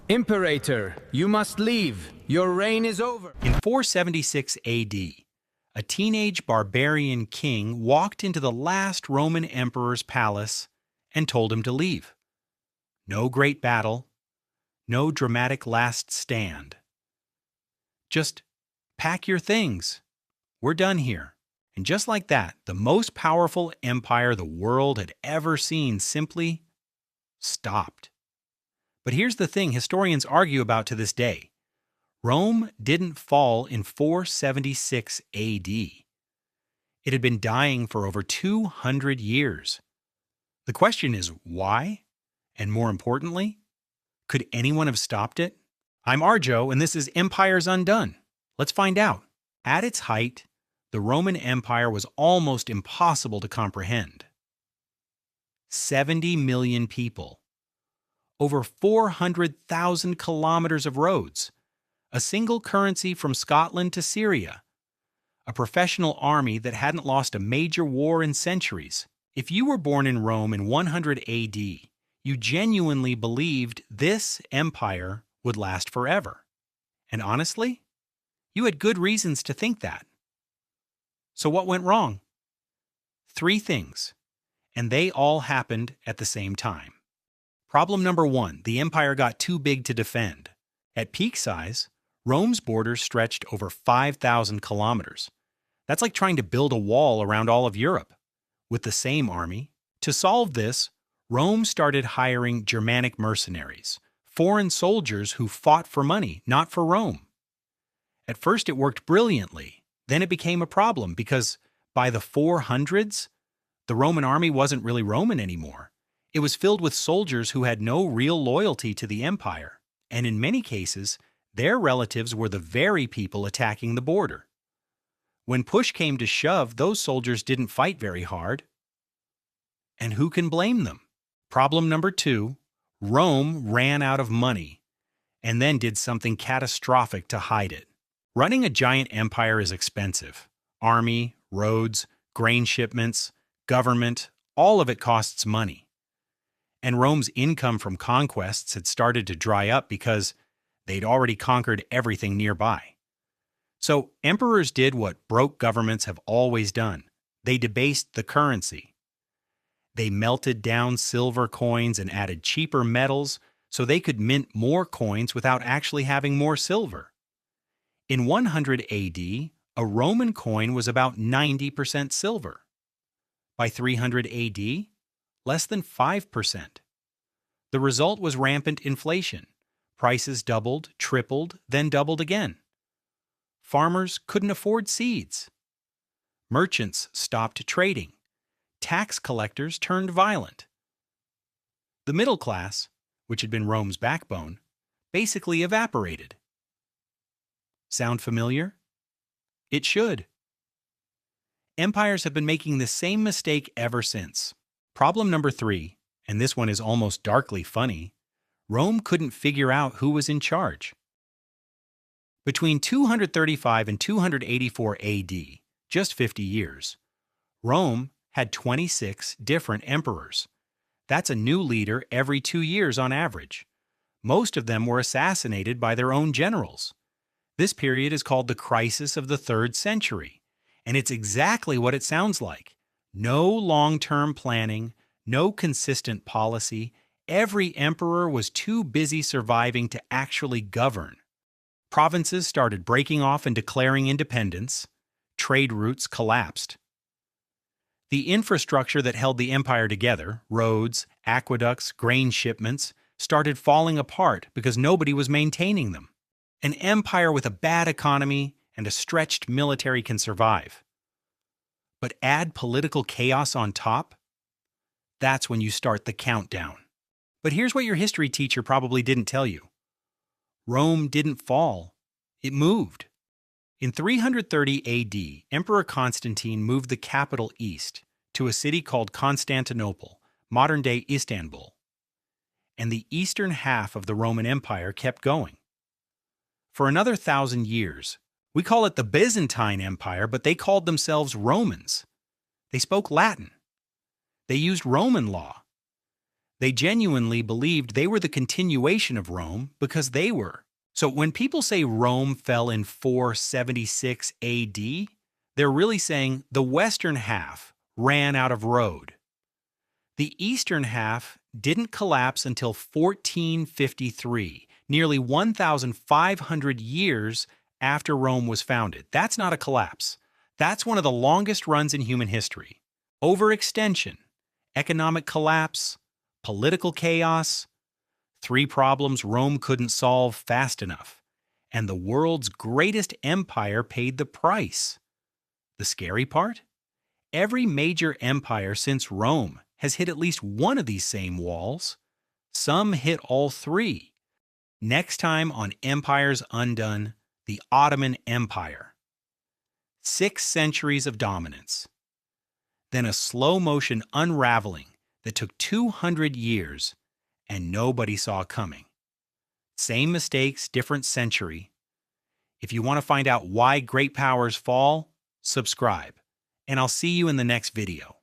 Imperator, you must leave. Your reign is over. In 476 AD, a teenage barbarian king walked into the last Roman emperor's palace and told him to leave. No great battle, no dramatic last stand. Just pack your things. We're done here. And just like that, the most powerful empire the world had ever seen simply stopped. But here's the thing historians argue about to this day. Rome didn't fall in 476 AD. It had been dying for over 200 years. The question is why? And more importantly, could anyone have stopped it? I'm Arjo, and this is Empires Undone. Let's find out. At its height, the Roman Empire was almost impossible to comprehend. 70 million people, over 400,000 kilometers of roads, a single currency from Scotland to Syria, a professional army that hadn't lost a major war in centuries. If you were born in Rome in 100 AD, you genuinely believed this empire would last forever. And honestly, you had good reasons to think that. So what went wrong? 3 things, and they all happened at the same time. Problem number 1, the empire got too big to defend. At peak size, Rome's borders stretched over 5,000 kilometers. That's like trying to build a wall around all of Europe with the same army. To solve this, Rome started hiring Germanic mercenaries, foreign soldiers who fought for money, not for Rome. At first it worked brilliantly. Then it became a problem because by the 400s, the Roman army wasn't really Roman anymore. It was filled with soldiers who had no real loyalty to the empire, and in many cases, their relatives were the very people attacking the border. When push came to shove, those soldiers didn't fight very hard. And who can blame them? Problem number 2, Rome ran out of money, and then did something catastrophic to hide it. Running a giant empire is expensive. Army, roads, grain shipments, government, all of it costs money. And Rome's income from conquests had started to dry up because they'd already conquered everything nearby. So emperors did what broke governments have always done. They debased the currency. They melted down silver coins and added cheaper metals so they could mint more coins without actually having more silver. In 100 AD, a Roman coin was about 90% silver. By 300 AD, less than 5%. The result was rampant inflation. Prices doubled, tripled, then doubled again. Farmers couldn't afford seeds. Merchants stopped trading. Tax collectors turned violent. The middle class, which had been Rome's backbone, basically evaporated. Sound familiar? It should. Empires have been making the same mistake ever since. Problem number 3, and this one is almost darkly funny, Rome couldn't figure out who was in charge. Between 235 and 284 AD, just 50 years, Rome had 26 different emperors. That's a new leader every 2 years on average. Most of them were assassinated by their own generals. This period is called the crisis of the 3rd century, and it's exactly what it sounds like. No long-term planning, no consistent policy. Every emperor was too busy surviving to actually govern. Provinces started breaking off and declaring independence. Trade routes collapsed. The infrastructure that held the empire together, roads, aqueducts, grain shipments, started falling apart because nobody was maintaining them. An empire with a bad economy and a stretched military can survive. But add political chaos on top? That's when you start the countdown. But here's what your history teacher probably didn't tell you. Rome didn't fall. It moved. In 330 AD, Emperor Constantine moved the capital east to a city called Constantinople, modern-day Istanbul. And the eastern half of the Roman Empire kept going. For another 1,000 years, we call it the Byzantine Empire, but they called themselves Romans. They spoke Latin. They used Roman law. They genuinely believed they were the continuation of Rome because they were. So when people say Rome fell in 476 AD, they're really saying the western half ran out of road. The eastern half didn't collapse until 1453, nearly 1,500 years after Rome was founded. That's not a collapse. That's one of the longest runs in human history. Overextension, economic collapse, political chaos, three problems Rome couldn't solve fast enough. And the world's greatest empire paid the price. The scary part? Every major empire since Rome has hit at least one of these same walls. Some hit all three. Next time on Empires Undone, the Ottoman Empire. 6 centuries of dominance. Then a slow-motion unraveling that took 200 years and nobody saw coming. Same mistakes, different century. If you want to find out why great powers fall, subscribe, and I'll see you in the next video.